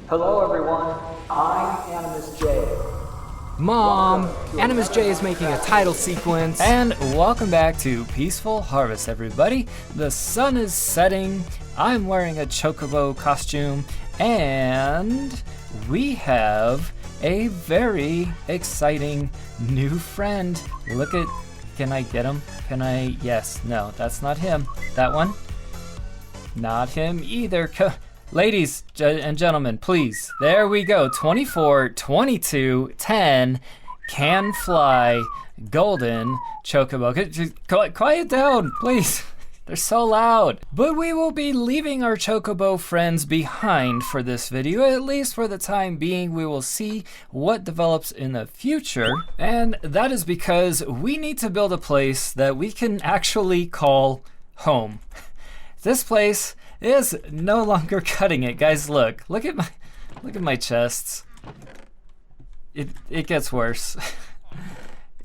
Hello everyone, I'm Animusj. Mom, Animusj is making a title sequence. And welcome back to Peaceful Harvest, everybody. The sun is setting, I'm wearing a chocobo costume, and we have a very exciting new friend. Look at, can I get him? Can I, yes, no, that's not him. That one? Not him either. Ladies and gentlemen, please. There we go. 24, 22, 10, can fly, golden chocobo. Quiet down, please. They're so loud. But we will be leaving our chocobo friends behind for this video. At least for the time being, we will see what develops in the future. And that is because we need to build a place that we can actually call home. This place is no longer cutting it, guys. Look at my chests. It gets worse.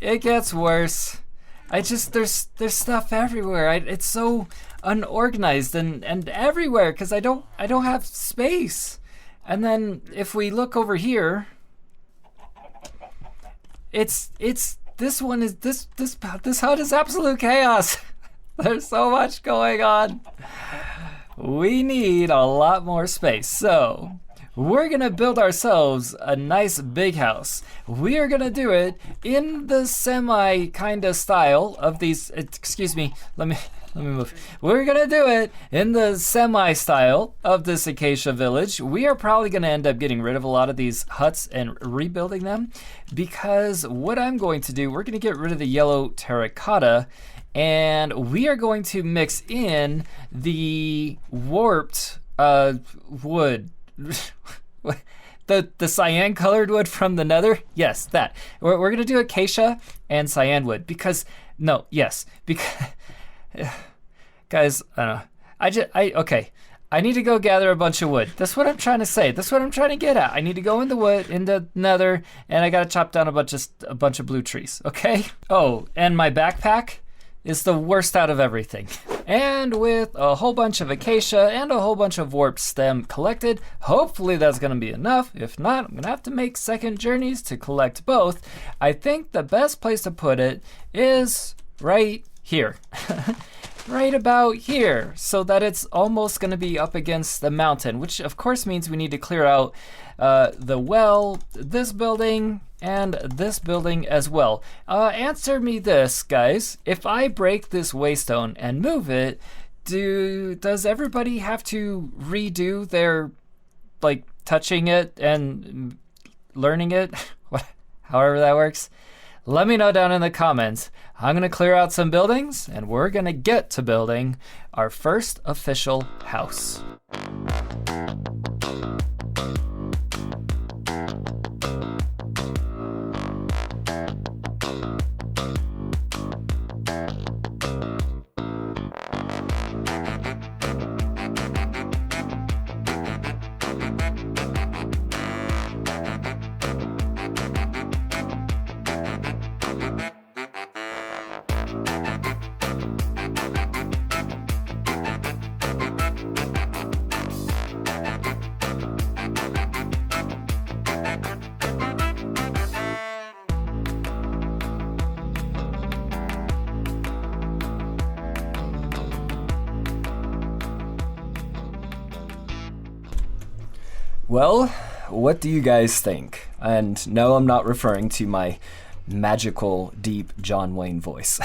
It gets worse. There's stuff everywhere. It's so unorganized and everywhere because I don't have space. And then if we look over here, this hut is absolute chaos. There's so much going on. We need a lot more space. So we're gonna build ourselves a nice big house. We are gonna do it in the semi kind of style of these, excuse me, let me move. We're gonna do it in the semi style of this acacia village. We are probably gonna end up getting rid of a lot of these huts and rebuilding them because what I'm going to do, we're gonna get rid of the yellow terracotta and we are going to mix in the warped wood. the cyan colored wood from the nether. Yes, that. We're gonna do acacia and cyan wood because guys, I don't know. Okay. I need to go gather a bunch of wood. That's what I'm trying to say. That's what I'm trying to get at. I need to go in the wood, in the nether, and I gotta chop down a bunch of blue trees, okay? Oh, and my backpack is the worst out of everything. And with a whole bunch of acacia and a whole bunch of warped stem collected, hopefully that's gonna be enough. If not, I'm gonna have to make second journeys to collect both. I think the best place to put it is right here. Right about here, so that it's almost gonna be up against the mountain, which of course means we need to clear out this building, and this building as well. Answer me this, guys. If I break this waystone and move it, does everybody have to redo their, like, touching it and learning it? However that works. Let me know down in the comments. I'm gonna clear out some buildings and we're gonna get to building our first official house. Well, what do you guys think? And no, I'm not referring to my magical, deep John Wayne voice.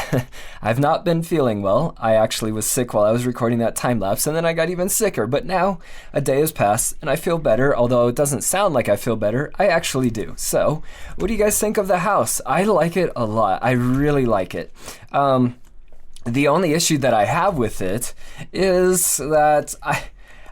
I've not been feeling well. I actually was sick while I was recording that time lapse, and then I got even sicker. But now a day has passed and I feel better. Although it doesn't sound like I feel better, I actually do. So what do you guys think of the house? I like it a lot. I really like it. The only issue that I have with it is that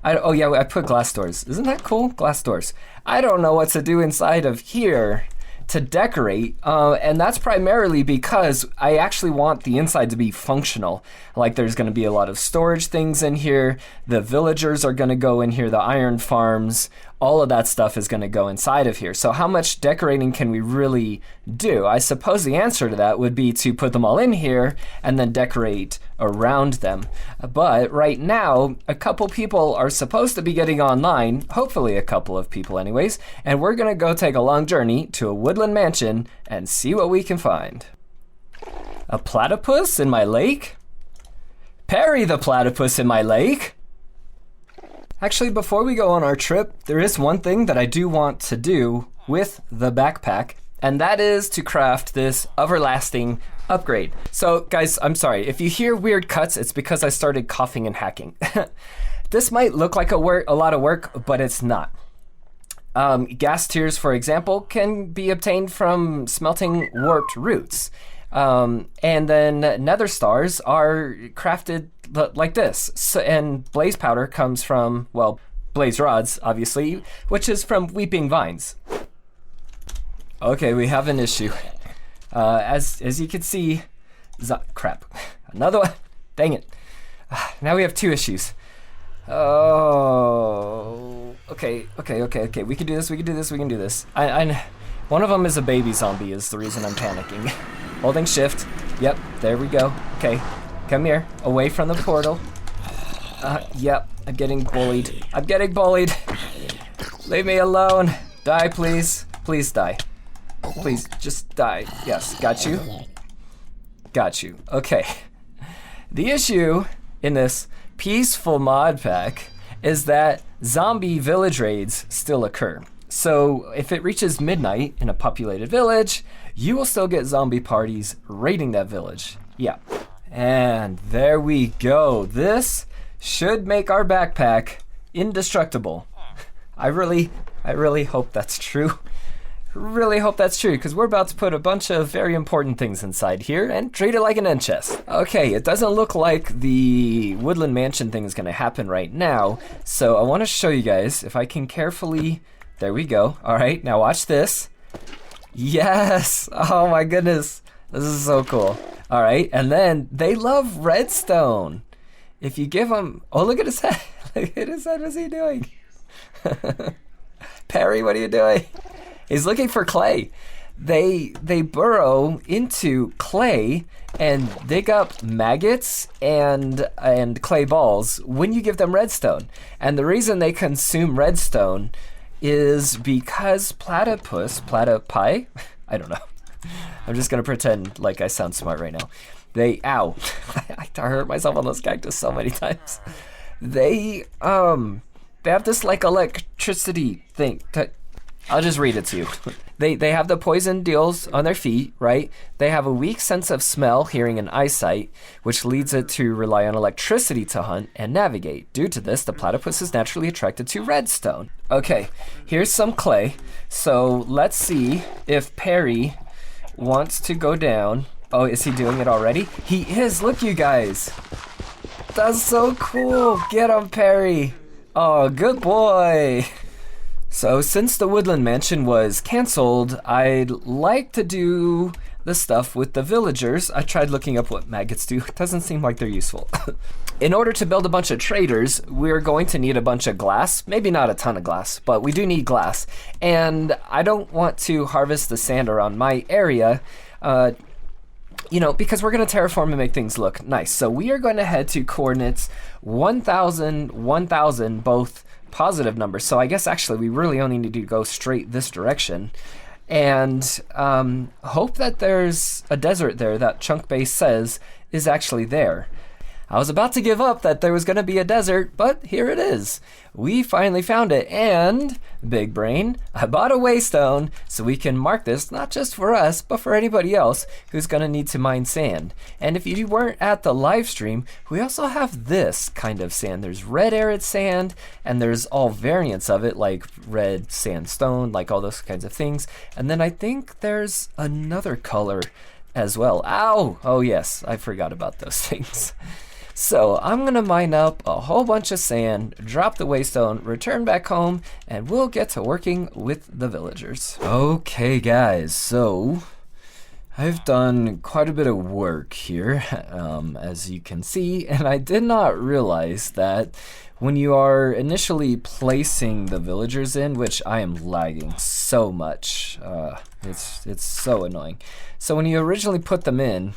oh yeah, I put glass doors. Isn't that cool? Glass doors. I don't know what to do inside of here to decorate, and that's primarily because I actually want the inside to be functional. Like there's gonna be a lot of storage things in here, the villagers are gonna go in here, the iron farms, all of that stuff is going to go inside of here. So how much decorating can we really do? I suppose the answer to that would be to put them all in here and then decorate around them. But right now, a couple people are supposed to be getting online, hopefully a couple of people anyways, and we're going to go take a long journey to a woodland mansion and see what we can find. A platypus in my lake? Perry the Platypus in my lake? Actually, before we go on our trip, there is one thing that I do want to do with the backpack, and that is to craft this everlasting upgrade. So guys, I'm sorry, if you hear weird cuts, it's because I started coughing and hacking. This might look like a lot of work, but it's not. Gas tiers, for example, can be obtained from smelting warped roots. And then nether stars are crafted like this. So, and blaze powder comes from, well, blaze rods, obviously, which is from weeping vines. Okay, we have an issue. As you can see, crap, another one, dang it. Now we have two issues. Oh, okay, we can do this, we can do this. One of them is a baby zombie is the reason I'm panicking. Holding shift, yep, there we go. Okay, come here, away from the portal. Yep, I'm getting bullied. Leave me alone. Die, please. Please die. Please, just die. Yes, got you. Okay. The issue in this peaceful mod pack is that zombie village raids still occur. So if it reaches midnight in a populated village, you will still get zombie parties raiding that village. Yeah. And there we go. This should make our backpack indestructible. I really hope that's true. Because we're about to put a bunch of very important things inside here and treat it like an end chest. Okay, it doesn't look like the woodland mansion thing is going to happen right now, so I want to show you guys if I can carefully. There we go. All right, now watch this. Yes! Oh my goodness. This is so cool. All right, and then they love redstone. If you give them, oh, look at his head. Look at his head. What's he doing? Perry, what are you doing? He's looking for clay. They burrow into clay and dig up maggots and clay balls when you give them redstone. And the reason they consume redstone is because platypi, I don't know. I'm just gonna pretend like I sound smart right now. Ow, I hurt myself on this cactus so many times. They have this like electricity thing. I'll just read it to you. They have the poison deals on their feet, right? They have a weak sense of smell, hearing, and eyesight, which leads it to rely on electricity to hunt and navigate. Due to this, the platypus is naturally attracted to redstone. Okay, here's some clay. So let's see if Perry wants to go down. Oh, is he doing it already? He is, look you guys. That's so cool. Get him, Perry. Oh, good boy. So since the woodland mansion was canceled, I'd like to do the stuff with the villagers. I tried looking up what maggots do. It doesn't seem like they're useful. In order to build a bunch of traders, we're going to need a bunch of glass. Maybe not a ton of glass, but we do need glass. And I don't want to harvest the sand around my area, because we're going to terraform and make things look nice. So we are going to head to coordinates 1,000, 1,000, both positive numbers. So I guess actually we really only need to go straight this direction. And hope that there's a desert there that Chunk Base says is actually there. I was about to give up that there was going to be a desert, but here it is. We finally found it, and, big brain, I bought a waystone so we can mark this not just for us, but for anybody else who's going to need to mine sand. And if you weren't at the live stream, we also have this kind of sand. There's red arid sand, and there's all variants of it, like red sandstone, like all those kinds of things. And then I think there's another color as well. Ow! Oh yes, I forgot about those things. So I'm gonna mine up a whole bunch of sand, drop the waystone, return back home, and we'll get to working with the villagers. Okay guys, so I've done quite a bit of work here, as you can see, and I did not realize that when you are initially placing the villagers in, which I am lagging so much, it's so annoying. So when you originally put them in,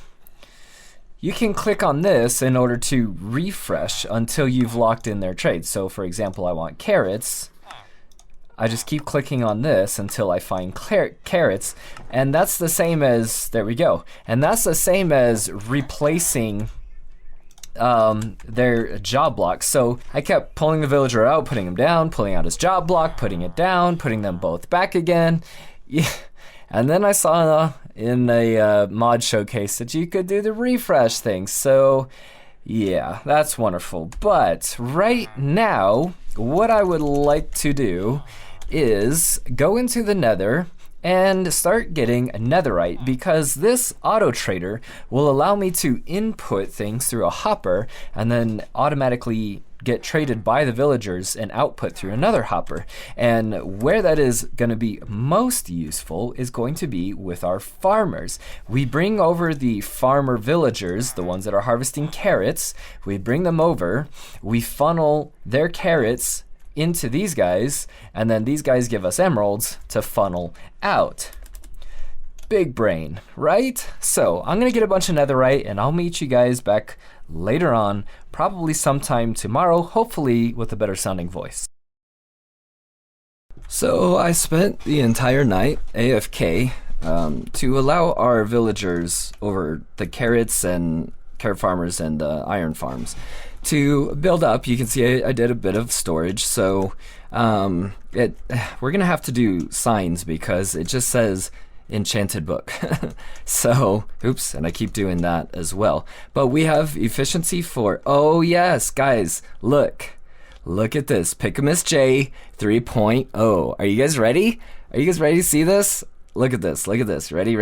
you can click on this in order to refresh until you've locked in their trade. So for example, I want carrots. I just keep clicking on this until I find carrots, and that's the same as, there we go, and that's the same as replacing their job block. So I kept pulling the villager out, putting him down, pulling out his job block, putting it down, putting them both back again. Yeah. And then I saw in a mod showcase that you could do the refresh thing. So yeah, that's wonderful. But right now, what I would like to do is go into the nether and start getting netherite, because this auto trader will allow me to input things through a hopper and then automatically get traded by the villagers and output through another hopper. And where that is going to be most useful is going to be with our farmers. We bring over the farmer villagers, the ones that are harvesting carrots, we bring them over, we funnel their carrots into these guys, and then these guys give us emeralds to funnel out. Big brain, right? So I'm gonna get a bunch of netherite and I'll meet you guys back later on, probably sometime tomorrow, hopefully with a better sounding voice. So I spent the entire night AFK to allow our villagers over the carrots and carrot farmers and iron farms to build up. You can see I did a bit of storage, so we're gonna have to do signs because it just says enchanted book. So oops, and I keep doing that as well. But we have efficiency 4. Oh yes, guys, look at this Animusj J 3.0. Are you guys ready? Are you guys ready to see this? Look at this, ready?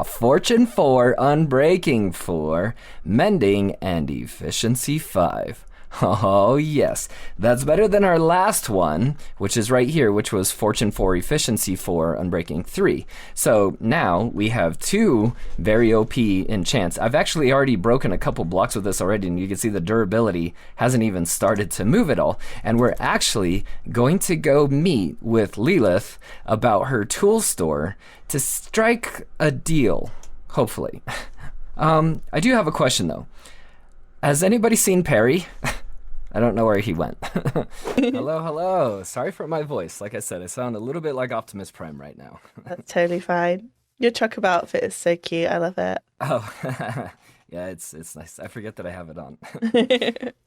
Fortune 4, Unbreaking 4, Mending, and Efficiency 5. Oh yes, that's better than our last one, which is right here, which was Fortune 4, Efficiency 4, Unbreaking 3. So now we have 2 very OP enchants. I've actually already broken a couple blocks with this already, and you can see the durability hasn't even started to move at all. And we're actually going to go meet with Lilith about her tool store to strike a deal, hopefully. I do have a question though. Has anybody seen Perry? I don't know where he went. Hello. Sorry for my voice. Like I said, I sound a little bit like Optimus Prime right now. That's totally fine. Your Choco outfit is so cute. I love it. Oh, yeah, it's nice. I forget that I have it on.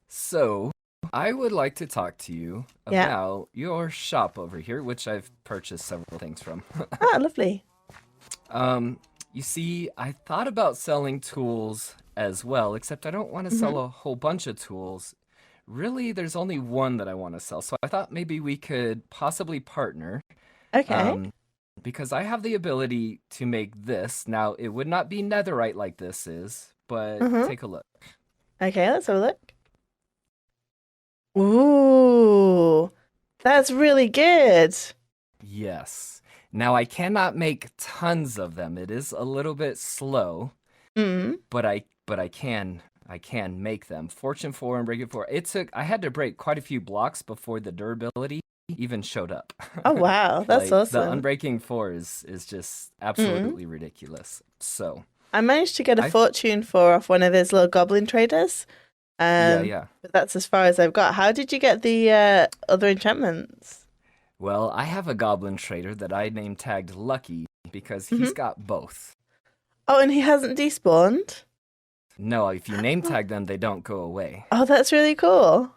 So, I would like to talk to you about your shop over here, which I've purchased several things from. Ah, lovely. You see, I thought about selling tools as well, except I don't want to sell a whole bunch of tools. Really, there's only one that I want to sell, so I thought maybe we could possibly partner. Okay. Because I have the ability to make this. Now, it would not be netherite like this is, but take a look. Okay, let's have a look. Ooh, that's really good. Yes. Now, I cannot make tons of them. It is a little bit slow, but I can make them. Fortune 4 and Break It 4. I had to break quite a few blocks before the durability even showed up. Oh wow, that's awesome. The Unbreaking 4 is just absolutely ridiculous. So I managed to get a Fortune 4 off one of those little goblin traders. Yeah. But that's as far as I've got. How did you get the other enchantments? Well, I have a goblin trader that I name tagged Lucky because he's got both. Oh, and he hasn't despawned? No, if you name tag them, they don't go away. Oh, that's really cool.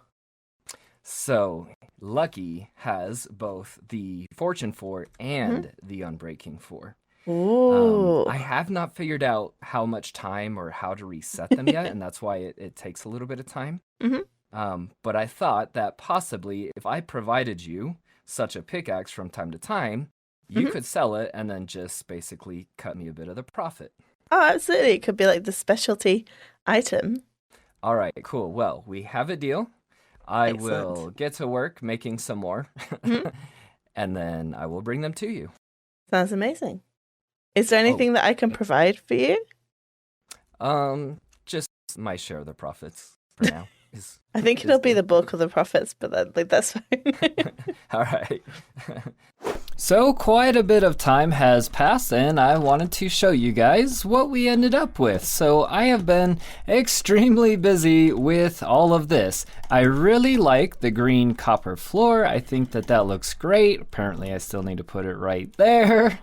So, Lucky has both the Fortune 4 and the Unbreaking 4. Ooh. I have not figured out how much time or how to reset them yet, and that's why it takes a little bit of time. But I thought that possibly if I provided you such a pickaxe from time to time, you could sell it and then just basically cut me a bit of the profit. Oh, absolutely. It could be like the specialty item. All right, cool. Well, we have a deal. I Excellent. will get to work making some more, and then I will bring them to you. Sounds amazing. Is there anything that I can provide for you? Just my share of the profits for now. I think it'll be the bulk of the profits, but that's fine. All right. So quite a bit of time has passed and I wanted to show you guys what we ended up with. So I have been extremely busy with all of this. I really like the green copper floor. I think that looks great. Apparently I still need to put it right there.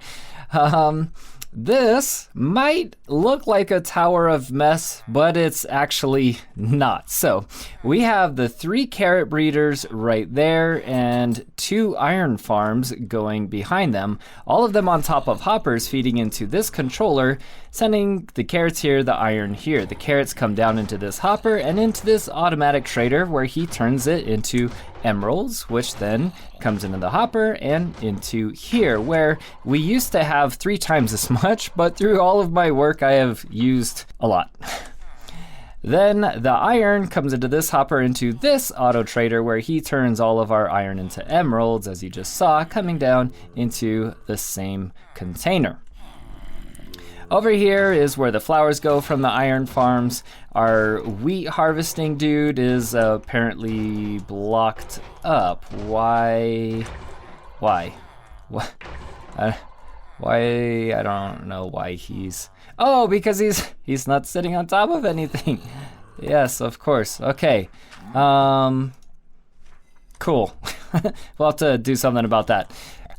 This might look like a tower of mess, but it's actually not. So we have the 3 carrot breeders right there and 2 iron farms going behind them, all of them on top of hoppers feeding into this controller, sending the carrots here, the iron here. The carrots come down into this hopper and into this automatic trader where he turns it into emeralds, which then comes into the hopper and into here, where we used to have 3 times as much, but through all of my work I have used a lot. Then the iron comes into this hopper into this auto trader where he turns all of our iron into emeralds, as you just saw, coming down into the same container. Over here is where the flowers go from the iron farms. Our wheat harvesting dude is apparently blocked up. Why? What? Why? I don't know why he's... Oh, because he's not sitting on top of anything. Yes, of course. Okay. Cool. We'll have to do something about that.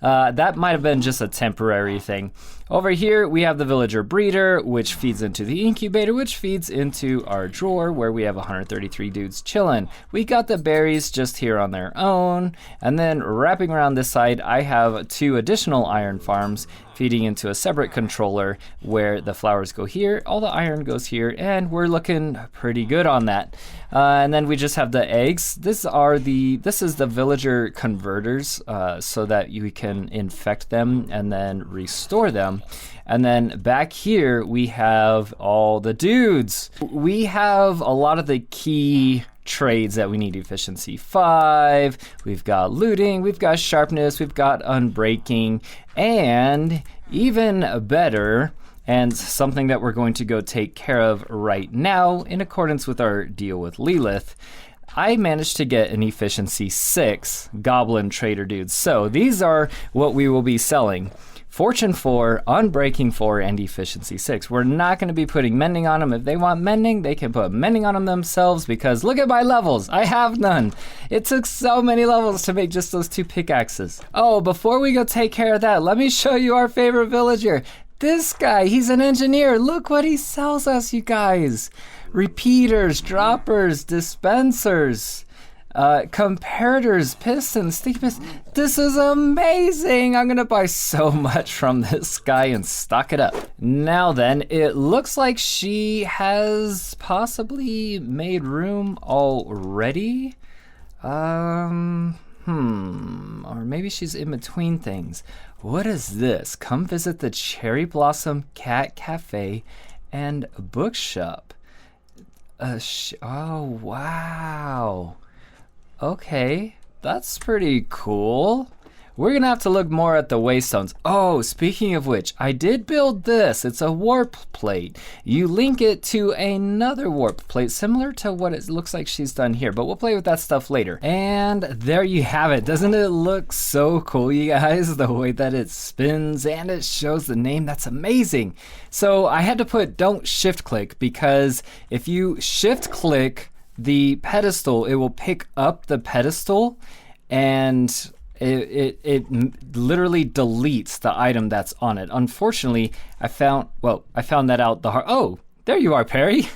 That might have been just a temporary thing. Over here, we have the villager breeder, which feeds into the incubator, which feeds into our drawer, where we have 133 dudes chilling. We got the berries just here on their own. And then wrapping around this side, I have 2 additional iron farms feeding into a separate controller where the flowers go here, all the iron goes here, and we're looking pretty good on that. And then we just have the eggs. This is the villager converters, so that you can infect them and then restore them. And then back here we have all the dudes. We have a lot of the key trades that we need. Efficiency 5, we've got looting, we've got sharpness, we've got unbreaking, and even better, and something that we're going to go take care of right now in accordance with our deal with Lilith, I managed to get an efficiency 6 goblin trader dudes. So these are what we will be selling. Fortune 4, Unbreaking 4, and Efficiency 6. We're not going to be putting mending on them. If they want mending, they can put mending on them themselves, because look at my levels. I have none. It took so many levels to make just those 2 pickaxes. Oh, before we go take care of that, let me show you our favorite villager. This guy, he's an engineer. Look what he sells us, you guys. Repeaters, droppers, dispensers, comparators, pistons, sticky pistons. This is amazing. I'm gonna buy so much from this guy and stock it up. Now then, it looks like she has possibly made room already. Or maybe she's in between things. What is this? Come visit the Cherry Blossom Cat Cafe and Bookshop. Oh, wow. Okay, that's pretty cool. We're gonna have to look more at the waystones. Oh, speaking of which, I did build this. It's a warp plate. You link it to another warp plate, similar to what it looks like she's done here, but we'll play with that stuff later. And there you have it. Doesn't it look so cool, you guys? The way that it spins and it shows the name, that's amazing. So I had to put don't shift click, because if you shift click the pedestal, it will pick up the pedestal and it literally deletes the item that's on it. Unfortunately, I found that out the hard... Oh, there you are, Perry.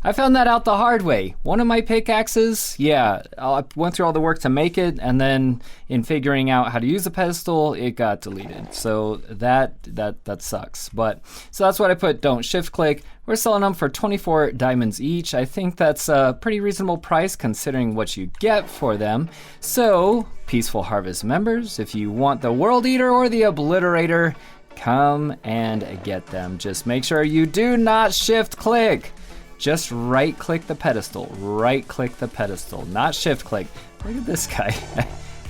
I found that out the hard way. One of my pickaxes, I went through all the work to make it, and then in figuring out how to use the pedestal, it got deleted. So that sucks. But so that's what I put, don't shift click. We're selling them for 24 diamonds each. I think that's a pretty reasonable price considering what you get for them. So, Peaceful Harvest members, if you want the World Eater or the Obliterator, come and get them. Just make sure you do not shift click. Just right click the pedestal, not shift click. Look at this guy.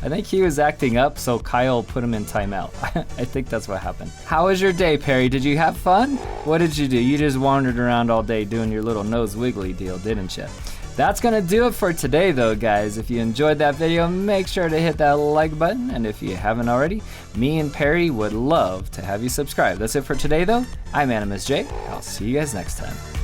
I think he was acting up, so Kyle put him in timeout. I think that's what happened. How was your day, Perry? Did you have fun? What did you do? You just wandered around all day doing your little nose wiggly deal, didn't you? That's gonna do it for today though, guys. If you enjoyed that video, make sure to hit that like button, and if you haven't already, me and Perry would love to have you subscribe. That's it for today though. I'm Animusj. I'll see you guys next time.